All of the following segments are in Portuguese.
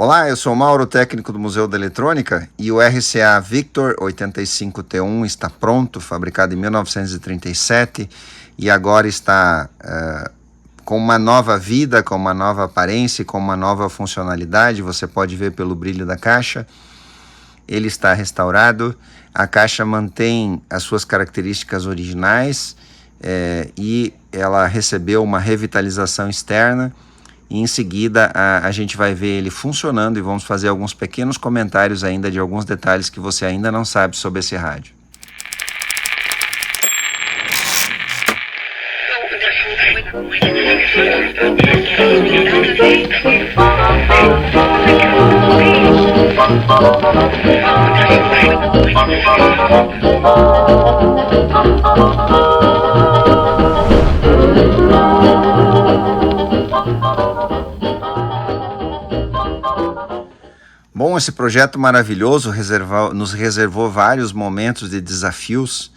Olá, eu sou o Mauro, técnico do Museu da Eletrônica, e o RCA Victor 85T1 está pronto, fabricado em 1937, e agora está com uma nova vida, com uma nova aparência, com uma nova funcionalidade. Você pode ver pelo brilho da caixa. Ele está restaurado, a caixa mantém as suas características originais e ela recebeu uma revitalização externa. E em seguida a gente vai ver ele funcionando e vamos fazer alguns pequenos comentários ainda de alguns detalhes que você ainda não sabe sobre esse rádio. Bom, esse projeto maravilhoso nos reservou vários momentos de desafios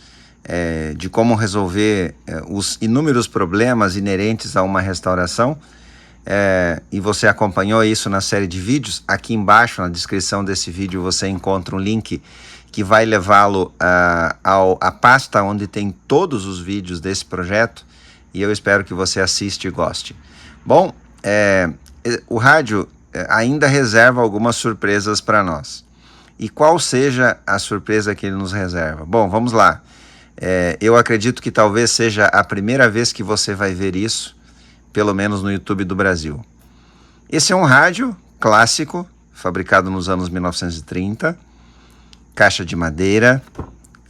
de como resolver os inúmeros problemas inerentes a uma restauração. E você acompanhou isso na série de vídeos. Aqui embaixo, na descrição desse vídeo, você encontra um link que vai levá-lo à pasta onde tem todos os vídeos desse projeto, e eu espero que você assista e goste. Bom, o rádio ainda reserva algumas surpresas para nós. E qual seja a surpresa que ele nos reserva? Bom, vamos lá. Eu acredito que talvez seja a primeira vez que você vai ver isso, pelo menos no YouTube do Brasil. Esse é um rádio clássico, fabricado nos anos 1930, caixa de madeira,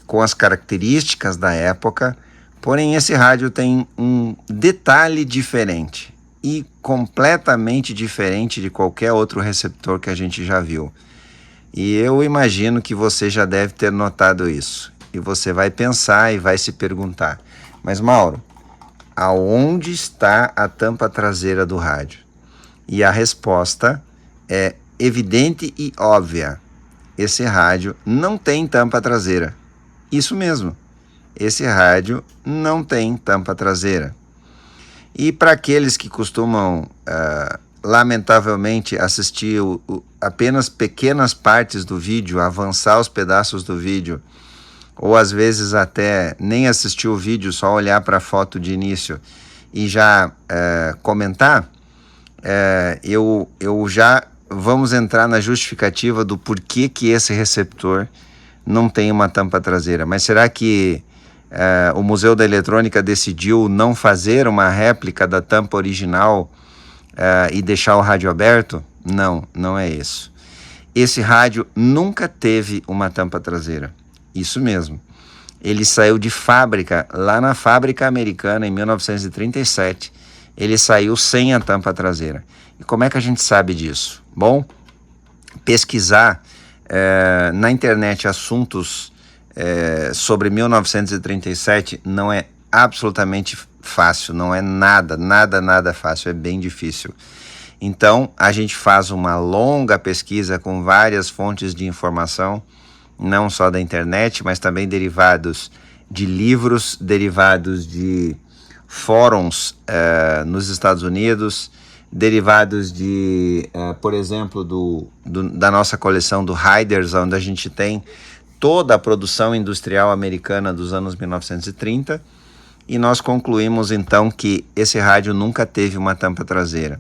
com as características da época, porém esse rádio tem um detalhe diferente e completamente diferente de qualquer outro receptor que a gente já viu. E eu imagino que você já deve ter notado isso. E você vai pensar e vai se perguntar: mas Mauro, aonde está a tampa traseira do rádio? E a resposta é evidente e óbvia. Esse rádio não tem tampa traseira. Isso mesmo, esse rádio não tem tampa traseira. E para aqueles que costumam, lamentavelmente, assistir apenas pequenas partes do vídeo, avançar os pedaços do vídeo, ou às vezes até nem assistir o vídeo, só olhar para a foto de início e já comentar, eu já vamos entrar na justificativa do porquê que esse receptor não tem uma tampa traseira. Mas será que o Museu da Eletrônica decidiu não fazer uma réplica da tampa original e deixar o rádio aberto? Não, não é isso. Esse rádio nunca teve uma tampa traseira. Isso mesmo. Ele saiu de fábrica, lá na fábrica americana, em 1937. Ele saiu sem a tampa traseira. E como é que a gente sabe disso? Bom, pesquisar na internet assuntos sobre 1937 não é absolutamente fácil, não é nada fácil, é bem difícil. Então, a gente faz uma longa pesquisa com várias fontes de informação, não só da internet, mas também derivados de livros, derivados de fóruns nos Estados Unidos, derivados de, por exemplo, da nossa coleção do Riders, onde a gente tem toda a produção industrial americana dos anos 1930, e nós concluímos então que esse rádio nunca teve uma tampa traseira.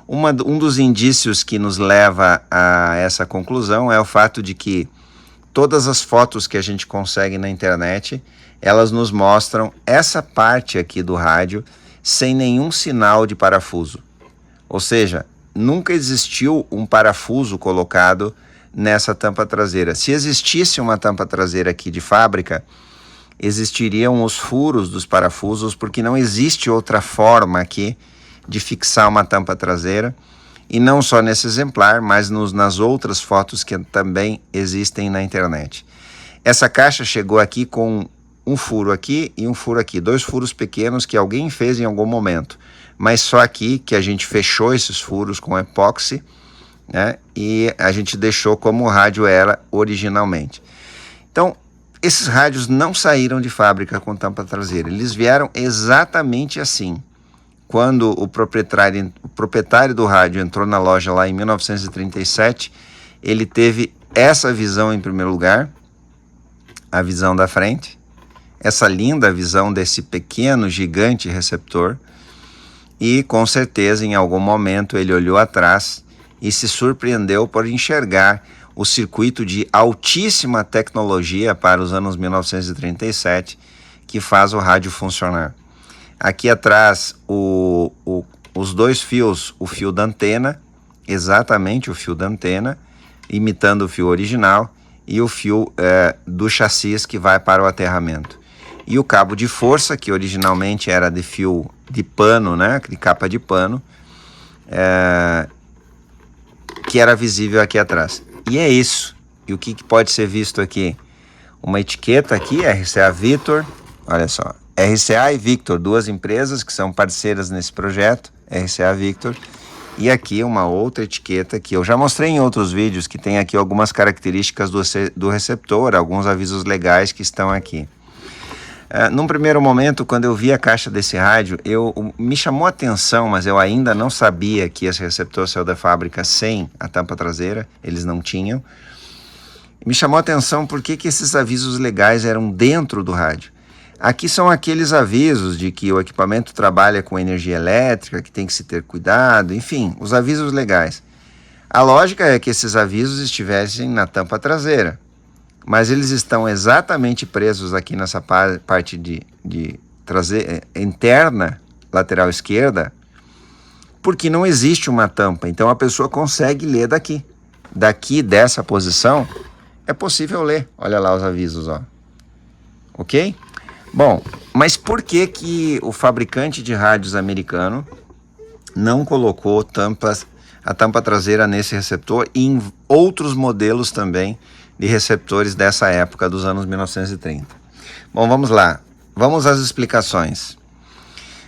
Um dos indícios que nos leva a essa conclusão é o fato de que todas as fotos que a gente consegue na internet, elas nos mostram essa parte aqui do rádio sem nenhum sinal de parafuso. Ou seja, nunca existiu um parafuso colocado nessa tampa traseira. Se existisse uma tampa traseira aqui de fábrica, existiriam os furos dos parafusos, porque não existe outra forma aqui de fixar uma tampa traseira, e não só nesse exemplar, mas nas outras fotos que também existem na internet. Essa caixa chegou aqui com um furo aqui e um furo aqui, 2 furos pequenos que alguém fez em algum momento, mas só aqui que a gente fechou esses furos com epóxi, né? E a gente deixou como o rádio era originalmente. Então, esses rádios não saíram de fábrica com tampa traseira, eles vieram exatamente assim. quando o proprietário do rádio entrou na loja lá em 1937, ele teve essa visão em primeiro lugar, a visão da frente, essa linda visão desse pequeno, gigante receptor, e com certeza em algum momento ele olhou atrás e se surpreendeu por enxergar o circuito de altíssima tecnologia para os anos 1937 que faz o rádio funcionar. Aqui atrás os dois fios, o fio da antena, exatamente o fio da antena, imitando o fio original, e o fio do chassi que vai para o aterramento. E o cabo de força, que originalmente era de fio de pano, né, de capa de pano, que era visível aqui atrás. E é isso. E o que pode ser visto aqui? Uma etiqueta aqui, RCA Victor, olha só, RCA e Victor, duas empresas que são parceiras nesse projeto, RCA Victor, e aqui uma outra etiqueta que eu já mostrei em outros vídeos, que tem aqui algumas características do receptor, alguns avisos legais que estão aqui. Num primeiro momento, quando eu vi a caixa desse rádio, me chamou a atenção, mas eu ainda não sabia que esse receptor saiu da fábrica sem a tampa traseira, eles não tinham. Me chamou a atenção porque que esses avisos legais eram dentro do rádio. Aqui são aqueles avisos de que o equipamento trabalha com energia elétrica, que tem que se ter cuidado, enfim, os avisos legais. A lógica é que esses avisos estivessem na tampa traseira, mas eles estão exatamente presos aqui nessa parte de traseira, interna, lateral esquerda, porque não existe uma tampa, então a pessoa consegue ler daqui. Daqui, dessa posição, é possível ler. Olha lá os avisos, ó. Ok? Bom, mas por que o fabricante de rádios americano não colocou a tampa traseira nesse receptor e em outros modelos também de receptores dessa época, dos anos 1930? Bom, vamos lá. Vamos às explicações.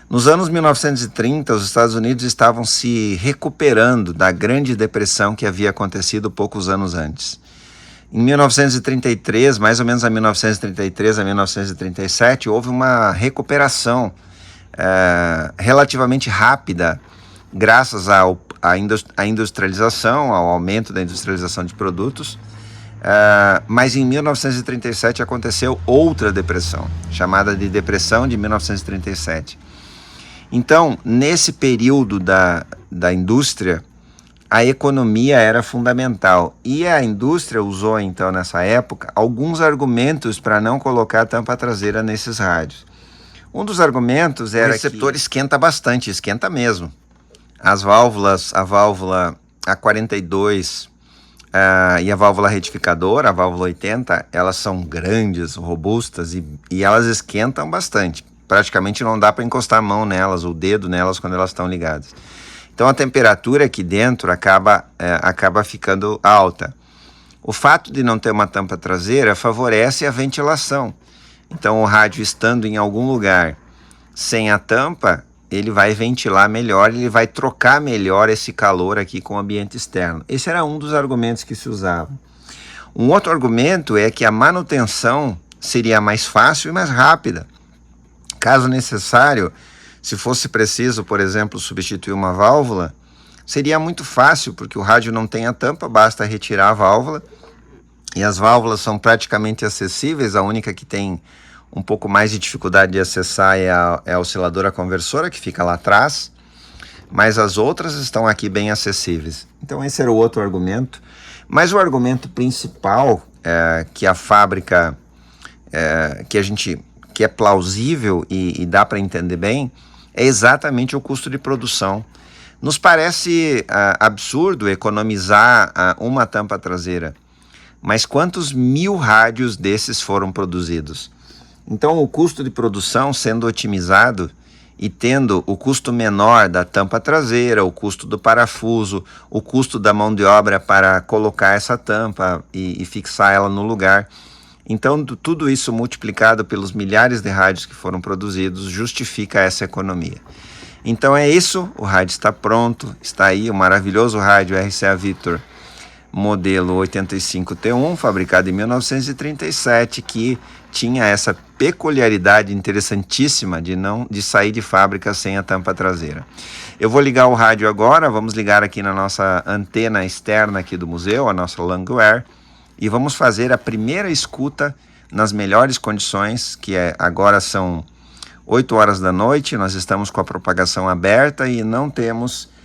Nos anos 1930, os Estados Unidos estavam se recuperando da Grande Depressão que havia acontecido poucos anos antes. Em 1933, mais ou menos a 1933 a 1937, houve uma recuperação relativamente rápida, graças à industrialização, ao aumento da industrialização de produtos. Mas em 1937 aconteceu outra depressão, chamada de Depressão de 1937. Então, nesse período da indústria, a economia era fundamental, e a indústria usou então nessa época alguns argumentos para não colocar a tampa traseira nesses rádios. Um dos argumentos era que o receptor esquenta bastante, esquenta mesmo. As válvulas, a válvula A42 e a válvula retificadora, a válvula 80, elas são grandes, robustas e elas esquentam bastante. Praticamente não dá para encostar a mão nelas, o dedo nelas quando elas estão ligadas. Então a temperatura aqui dentro acaba ficando alta. O fato de não ter uma tampa traseira favorece a ventilação. Então o rádio estando em algum lugar sem a tampa, ele vai ventilar melhor, ele vai trocar melhor esse calor aqui com o ambiente externo. Esse era um dos argumentos que se usavam. Um outro argumento é que a manutenção seria mais fácil e mais rápida. Caso necessário, se fosse preciso, por exemplo, substituir uma válvula, seria muito fácil, porque o rádio não tem a tampa, basta retirar a válvula, e as válvulas são praticamente acessíveis. A única que tem um pouco mais de dificuldade de acessar é a osciladora conversora, que fica lá atrás, mas as outras estão aqui bem acessíveis. Então esse era o outro argumento. Mas o argumento principal que a fábrica, que é plausível e dá para entender bem, é exatamente o custo de produção. Nos parece absurdo economizar uma tampa traseira, mas quantos 1000 rádios desses foram produzidos? Então o custo de produção sendo otimizado e tendo o custo menor da tampa traseira, o custo do parafuso, o custo da mão de obra para colocar essa tampa e fixar ela no lugar. Então tudo isso multiplicado pelos milhares de rádios que foram produzidos justifica essa economia. Então é isso, o rádio está pronto, está aí o maravilhoso rádio RCA Victor, modelo 85T1, fabricado em 1937, que tinha essa peculiaridade interessantíssima de sair de fábrica sem a tampa traseira. Eu vou ligar o rádio agora, vamos ligar aqui na nossa antena externa aqui do museu, a nossa Langware, e vamos fazer a primeira escuta nas melhores condições, agora são 8 horas da noite, nós estamos com a propagação aberta e não temos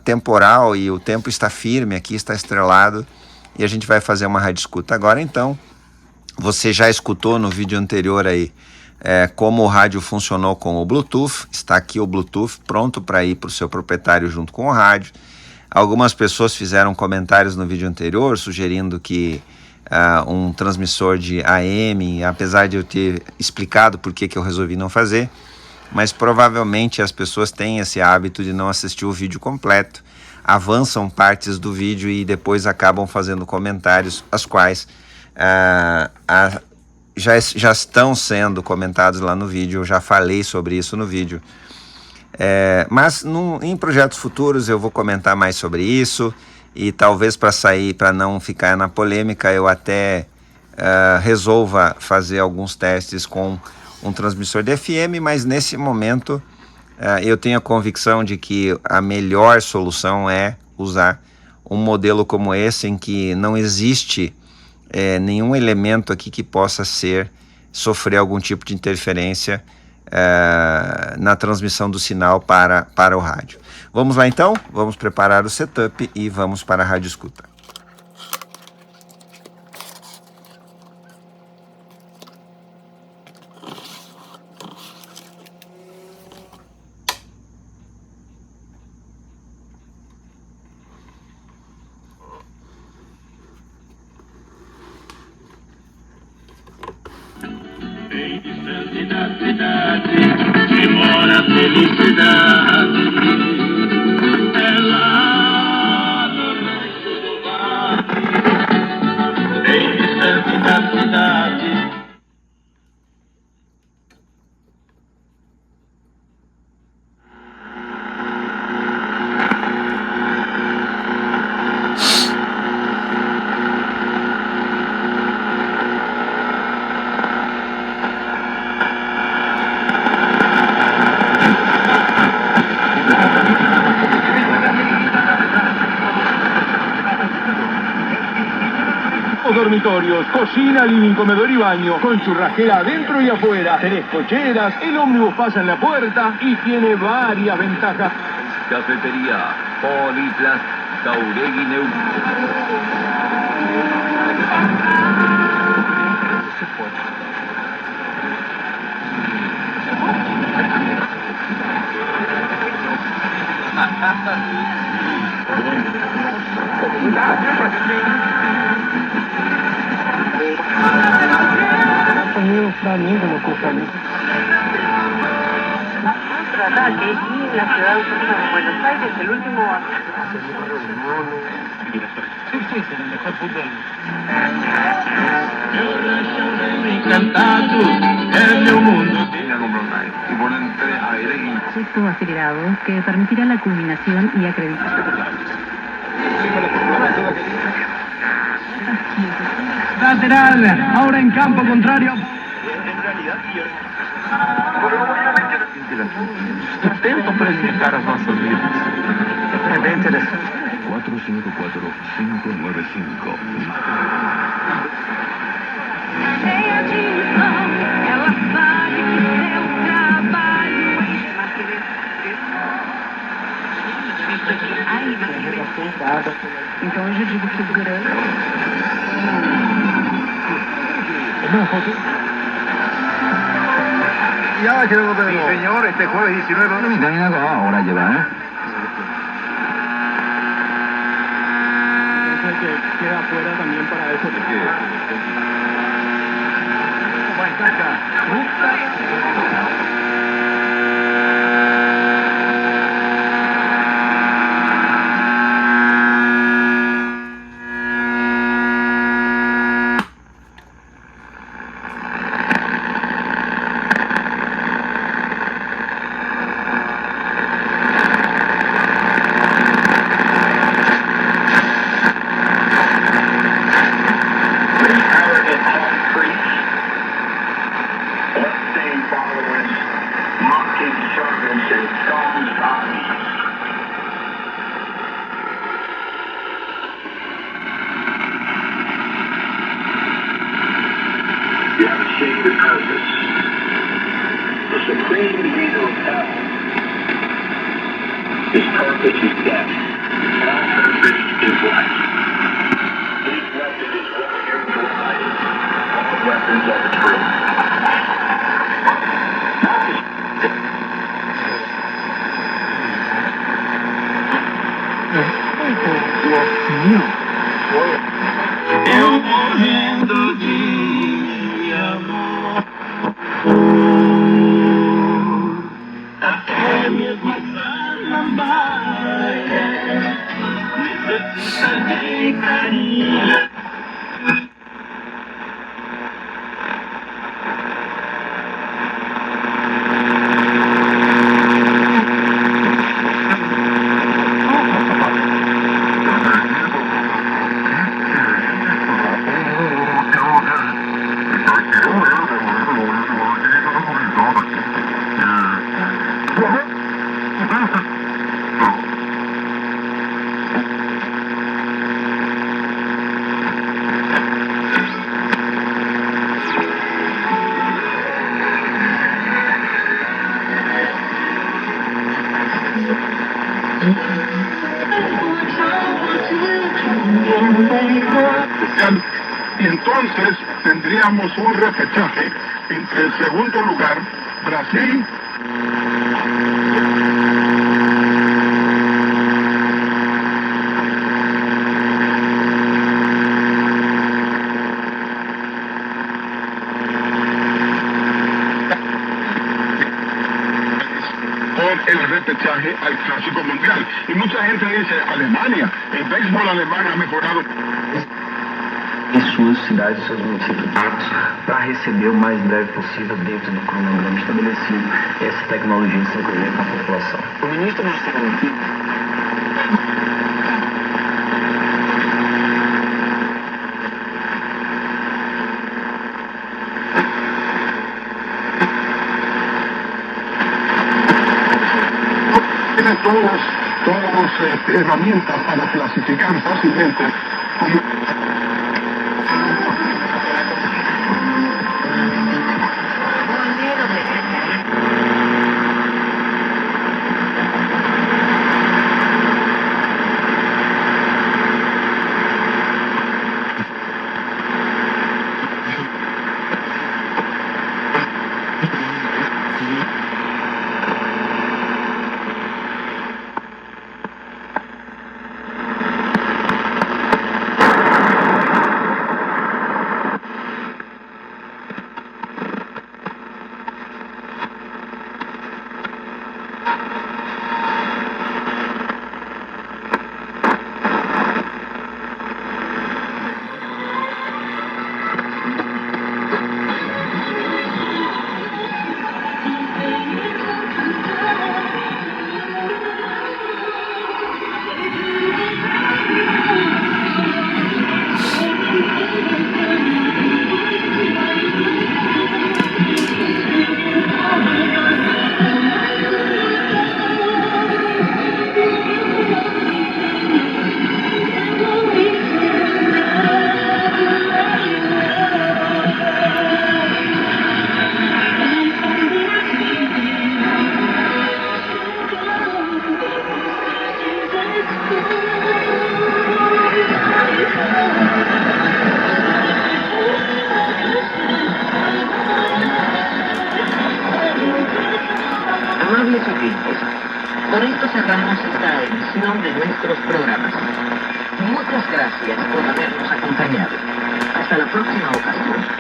temporal, e o tempo está firme aqui, está estrelado, e a gente vai fazer uma rádio escuta agora. Então, você já escutou no vídeo anterior aí como o rádio funcionou com o Bluetooth. Está aqui o Bluetooth pronto para ir para o seu proprietário junto com o rádio. Algumas pessoas fizeram comentários no vídeo anterior sugerindo que um transmissor de AM, apesar de eu ter explicado por que eu resolvi não fazer, mas provavelmente as pessoas têm esse hábito de não assistir o vídeo completo, avançam partes do vídeo e depois acabam fazendo comentários, as quais já estão sendo comentados lá no vídeo. Eu já falei sobre isso no vídeo, mas em projetos futuros eu vou comentar mais sobre isso, e talvez para não ficar na polêmica, eu até resolva fazer alguns testes com um transmissor de FM, mas nesse momento eu tenho a convicção de que a melhor solução é usar um modelo como esse, em que não existe nenhum elemento aqui que possa sofrer algum tipo de interferência na transmissão do sinal para o rádio. Vamos lá então, vamos preparar o setup e vamos para a rádio escuta. Que mora a felicidade, é lá no rancho do vale, bem distante da cidade. Dormitorios, cocina, living, comedor y baño, con churrasquera adentro y afuera, 3 cocheras, el ómnibus pasa en la puerta y tiene varias ventajas. Cafetería Poliplas Jauregui Contraataque y la ciudad autónoma de Buenos Aires, el último Encantado, é meu mundo. Proyecto acelerado que permitirá la culminación y acreditación. Lateral, ahora en campo contrario. Tentam prejudicar as nossas vidas. É bem interessante. 454-595. Cheia de missão, ela sabe que seu trabalho então eu já digo que o grande. Ya que lo tenemos. Sí, señor, este jueves 19 no me ahora lleva, Que queda afuera también para eso. supreme leader of hell. His purpose is death. Our purpose is life. His weapon is warrior blood. Our weapons are the truth. Eu morrendo de amor, até mesmo a samambaia necessita de carinho. Y entonces tendríamos un repechaje entre el segundo lugar, Brasil, por el repechaje al Clásico Mundial. Y mucha gente dice, Alemania, el béisbol alemán ha mejorado. Em suas cidades, seus municípios, para receber o mais breve possível dentro do cronograma estabelecido essa tecnologia de 5G para a população. O ministro do Sistema aqui tiene todas herramientas para clasificar fácilmente. Amables oyentes, con esto cerramos esta edición de nuestros programas. Muchas gracias por habernos acompañado. Hasta la próxima ocasión.